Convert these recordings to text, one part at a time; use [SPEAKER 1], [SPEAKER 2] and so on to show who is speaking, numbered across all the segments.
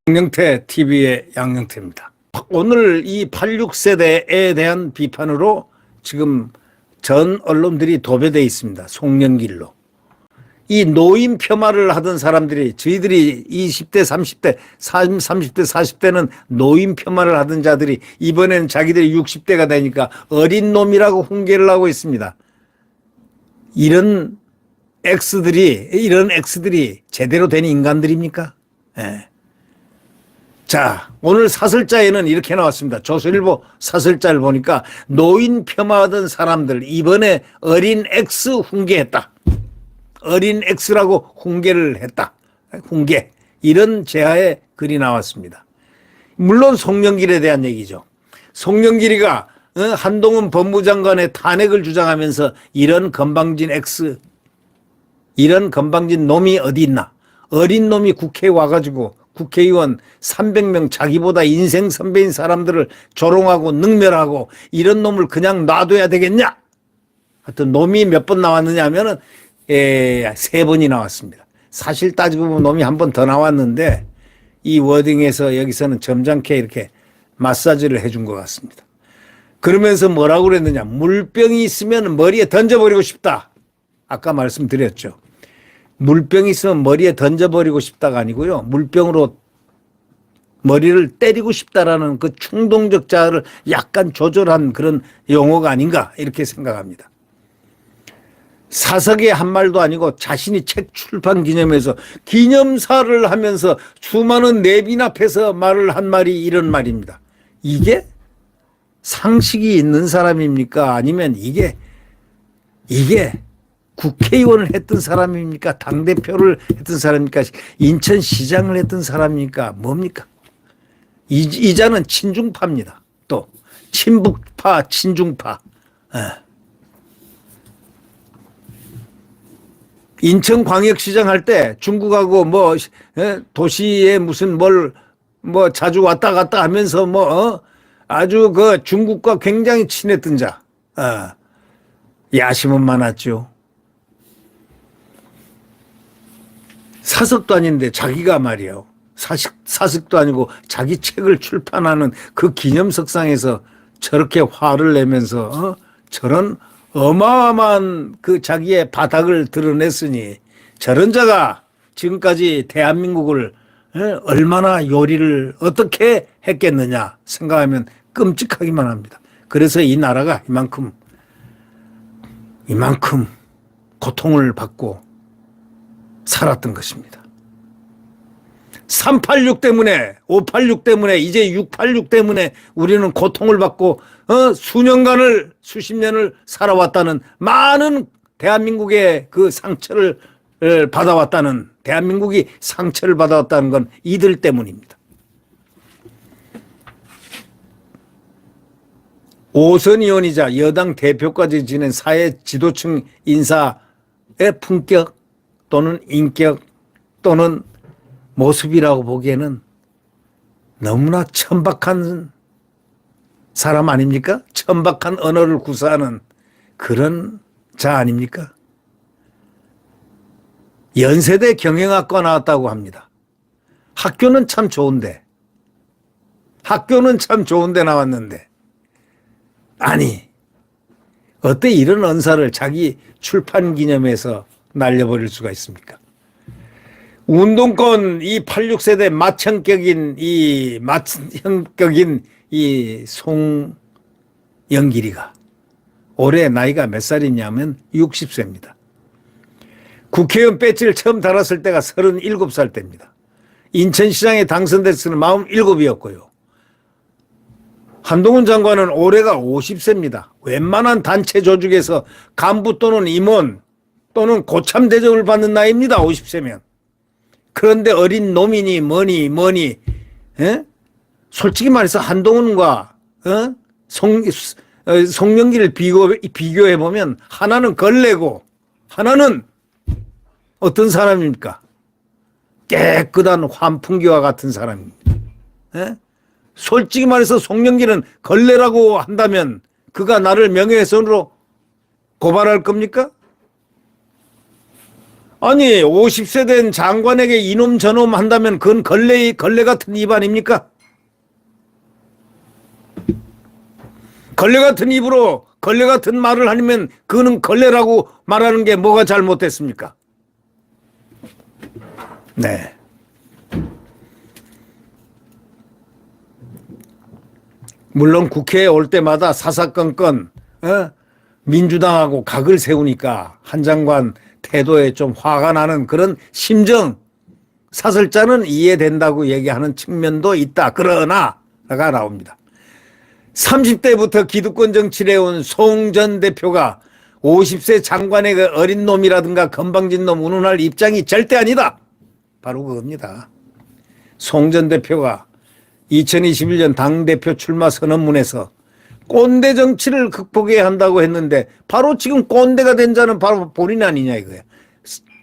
[SPEAKER 1] 양영태 TV의 양영태입니다. 오늘 이 86세대에 대한 비판으로 지금 전 언론들이 도배되어 있습니다. 송영길로. 이 노인 폄하를 하던 사람들이, 저희들이 20대, 30대, 30대, 40대는 노인 폄하를 하던 자들이 이번에는 자기들이 60대가 되니까 어린 놈이라고 훈계를 하고 있습니다. 이런 X들이 제대로 된 인간들입니까? 예. 자, 오늘 사설자에는 이렇게 나왔습니다. 조선일보 사설자를 보니까 노인 폄하하던 사람들 이번에 어린 X 훈계했다. 어린 X라고 훈계를 했다. 훈계. 이런 제하의 글이 나왔습니다. 물론 송영길에 대한 얘기죠. 송영길이가 한동훈 법무장관의 탄핵을 주장하면서 이런 건방진 X, 이런 건방진 놈이 어디 있나. 어린 놈이 국회에 와가지고 국회의원 300명 자기보다 인생 선배인 사람들을 조롱하고 능멸하고 이런 놈을 그냥 놔둬야 되겠냐? 하여튼 놈이 몇 번 나왔느냐 하면은 3번이 나왔습니다. 사실 따지고 보면 놈이 한 번 더 나왔는데 이 워딩에서 여기서는 점잖게 이렇게 마사지를 해준 것 같습니다. 그러면서 뭐라고 그랬느냐? 물병이 있으면 머리에 던져버리고 싶다. 아까 말씀드렸죠. 물병이 있으면 머리에 던져버리고 싶다가 아니고요. 물병으로 머리를 때리고 싶다라는 그 충동적 자아를 약간 조절한 그런 용어가 아닌가 이렇게 생각합니다. 사석의 한 말도 아니고 자신이 책 출판 기념회에서 기념사를 하면서 수많은 내빈 앞에서 말을 한 말이 이런 말입니다. 이게 상식이 있는 사람입니까? 아니면 이게 국회의원을 했던 사람입니까? 당대표를 했던 사람입니까? 인천시장을 했던 사람입니까? 뭡니까? 이자는 친중파입니다. 또 친북파, 친중파. 인천광역시장 할 때 중국하고 도시에 무슨 자주 왔다 갔다 하면서 아주 그 중국과 굉장히 친했던 자. 야심은 많았죠. 사석도 아닌데 자기가 말이에요. 사석도 아니고 자기 책을 출판하는 그 기념석상에서 저렇게 화를 내면서 저런 어마어마한 그 자기의 바닥을 드러냈으니 저런 자가 지금까지 대한민국을 얼마나 요리를 어떻게 했겠느냐 생각하면 끔찍하기만 합니다. 그래서 이 나라가 이만큼 고통을 받고 살았던 것입니다. 386 때문에 586 때문에 이제 686 때문에 우리는 고통을 받고 수십 년을 살아왔다는 많은 대한민국의 그 상처를 받아왔다는 대한민국이 상처를 받아왔다는 건 이들 때문입니다. 5선 의원이자 여당 대표까지 지낸 사회 지도층 인사의 품격 또는 인격 또는 모습이라고 보기에는 너무나 천박한 사람 아닙니까? 천박한 언어를 구사하는 그런 자 아닙니까? 연세대 경영학과 나왔다고 합니다. 학교는 참 좋은데 나왔는데 아니 어때 이런 언사를 자기 출판 기념회에서 날려버릴 수가 있습니까? 운동권 이 86세대 맏형격인 이 송영길이가 올해 나이가 몇 살이냐면 60세입니다. 국회의원 배지를 처음 달았을 때가 37살 때입니다. 인천시장에 당선됐을 때는 47이었고요. 한동훈 장관은 올해가 50세입니다. 웬만한 단체 조직에서 간부 또는 임원 또는 고참 대접을 받는 나이입니다. 50세면. 그런데 어린 놈이니 뭐니 솔직히 말해서 한동훈과 송영길을 비교해보면 하나는 걸레고 하나는 어떤 사람입니까? 깨끗한 환풍기와 같은 사람입니다. 솔직히 말해서 송영길은 걸레라고 한다면 그가 나를 명예훼손으로 고발할 겁니까? 아니 50세 된 장관에게 이놈 저놈 한다면 그건 걸레 같은 입 아닙니까? 걸레 같은 입으로 걸레 같은 말을 하면 그거는 걸레라고 말하는 게 뭐가 잘못됐습니까? 네. 물론 국회에 올 때마다 사사건건 민주당하고 각을 세우니까 한 장관 태도에 좀 화가 나는 그런 심정 사설자는 이해된다고 얘기하는 측면도 있다. 그러나가 나옵니다. 30대부터 기득권 정치를 해온 송 전 대표가 50세 장관의 그 어린 놈이라든가 건방진 놈 운운할 입장이 절대 아니다. 바로 그겁니다. 송 전 대표가 2021년 당대표 출마 선언문에서 꼰대 정치를 극복해야 한다고 했는데 바로 지금 꼰대가 된 자는 바로 본인 아니냐 이거야.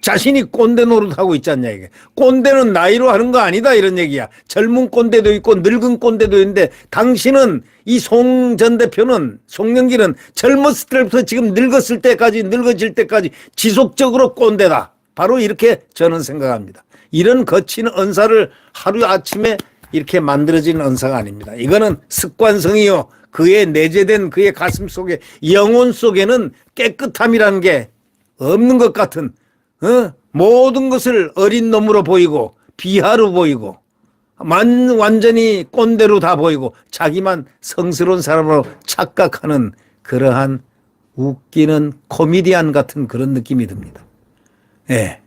[SPEAKER 1] 자신이 꼰대 노릇하고 있지 않냐 이게. 꼰대는 나이로 하는 거 아니다 이런 얘기야. 젊은 꼰대도 있고 늙은 꼰대도 있는데 당신은 이 송 전 대표는 송영길은 젊었을 때부터 지금 늙었을 때까지 늙어질 때까지 지속적으로 꼰대다. 바로 이렇게 저는 생각합니다. 이런 거친 언사를 하루아침에 이렇게 만들어진 언사가 아닙니다. 이거는 습관성이요. 그의 내재된 그의 가슴 속에 영혼 속에는 깨끗함이라는 게 없는 것 같은 모든 것을 어린 놈으로 보이고 비하로 보이고 완전히 꼰대로 다 보이고 자기만 성스러운 사람으로 착각하는 그러한 웃기는 코미디언 같은 그런 느낌이 듭니다. 예.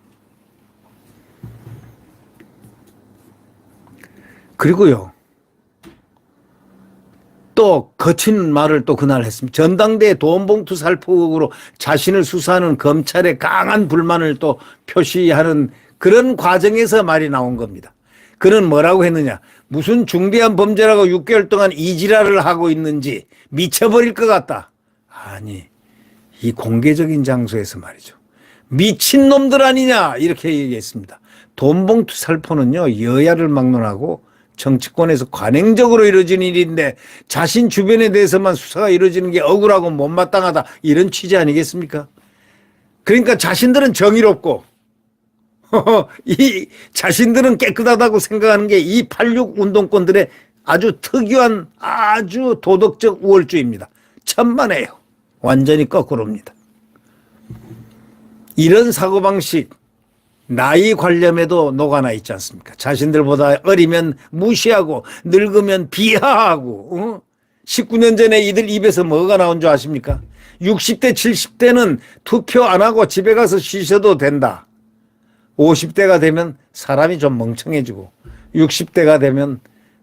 [SPEAKER 1] 그리고요. 또 거친 말을 또 그날 했습니다. 전당대회 돈봉투 살포으로 자신을 수사하는 검찰의 강한 불만을 또 표시하는 그런 과정에서 말이 나온 겁니다. 그는 뭐라고 했느냐. 무슨 중대한 범죄라고 6개월 동안 이지랄을 하고 있는지 미쳐버릴 것 같다. 아니 이 공개적인 장소에서 말이죠. 미친놈들 아니냐 이렇게 얘기했습니다. 돈봉투 살포는요. 여야를 막론하고 정치권에서 관행적으로 이루어진 일인데 자신 주변에 대해서만 수사가 이루어지는 게 억울하고 못마땅하다 이런 취지 아니겠습니까? 그러니까 자신들은 정의롭고 이 자신들은 깨끗하다고 생각하는 게 이 86 운동권들의 아주 특유한 아주 도덕적 우월주의입니다. 천만에요. 완전히 거꾸로입니다. 이런 사고방식 나이 관념에도 녹아나 있지 않습니까? 자신들보다 어리면 무시하고 늙으면 비하하고 19년 전에 이들 입에서 뭐가 나온 줄 아십니까? 60대 70대는 투표 안 하고 집에 가서 쉬셔도 된다. 50대가 되면 사람이 좀 멍청해지고 60대가 되면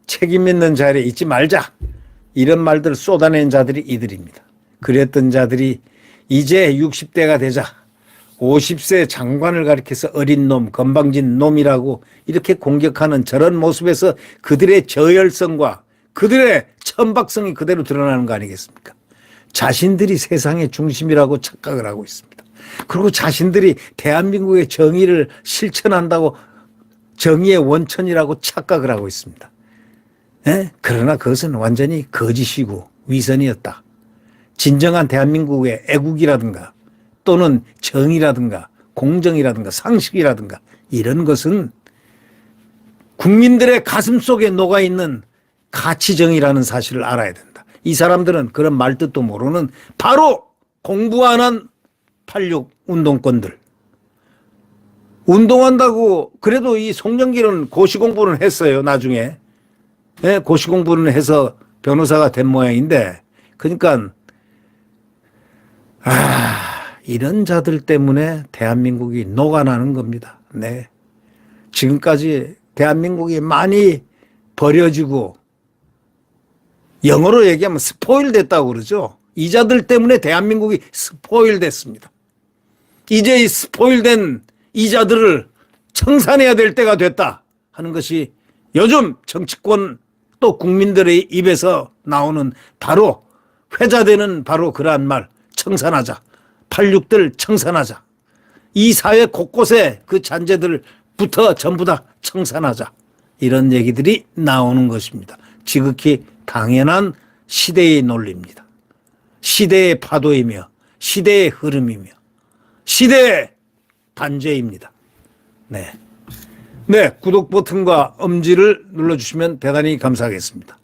[SPEAKER 1] 책임 있는 자리에 있지 말자. 이런 말들을 쏟아낸 자들이 이들입니다. 그랬던 자들이 이제 60대가 되자 50세 장관을 가리켜서 어린 놈, 건방진 놈이라고 이렇게 공격하는 저런 모습에서 그들의 저열성과 그들의 천박성이 그대로 드러나는 거 아니겠습니까? 자신들이 세상의 중심이라고 착각을 하고 있습니다. 그리고 자신들이 대한민국의 정의를 실천한다고 정의의 원천이라고 착각을 하고 있습니다. 예? 그러나 그것은 완전히 거짓이고 위선이었다. 진정한 대한민국의 애국이라든가 또는 정의라든가 공정이라든가 상식이라든가 이런 것은 국민들의 가슴 속에 녹아있는 가치정의라는 사실을 알아야 된다. 이 사람들은 그런 말뜻도 모르는 바로 공부 안 한 86 운동권들. 운동한다고 그래도 이 송영길은 고시공부는 했어요. 나중에. 네, 고시공부는 해서 변호사가 된 모양인데 그러니까 이런 자들 때문에 대한민국이 녹아나는 겁니다. 네. 지금까지 대한민국이 많이 버려지고 영어로 얘기하면 스포일 됐다고 그러죠. 이 자들 때문에 대한민국이 스포일 됐습니다. 이제 이 스포일된 이 자들을 청산해야 될 때가 됐다 하는 것이 요즘 정치권 또 국민들의 입에서 나오는 바로 회자되는 바로 그러한 말 청산하자. 86들 청산하자. 이 사회 곳곳에 그 잔재들부터 전부 다 청산하자. 이런 얘기들이 나오는 것입니다. 지극히 당연한 시대의 논리입니다. 시대의 파도이며 시대의 흐름이며 시대의 단죄입니다. 네. 네, 구독 버튼과 엄지를 눌러주시면 대단히 감사하겠습니다.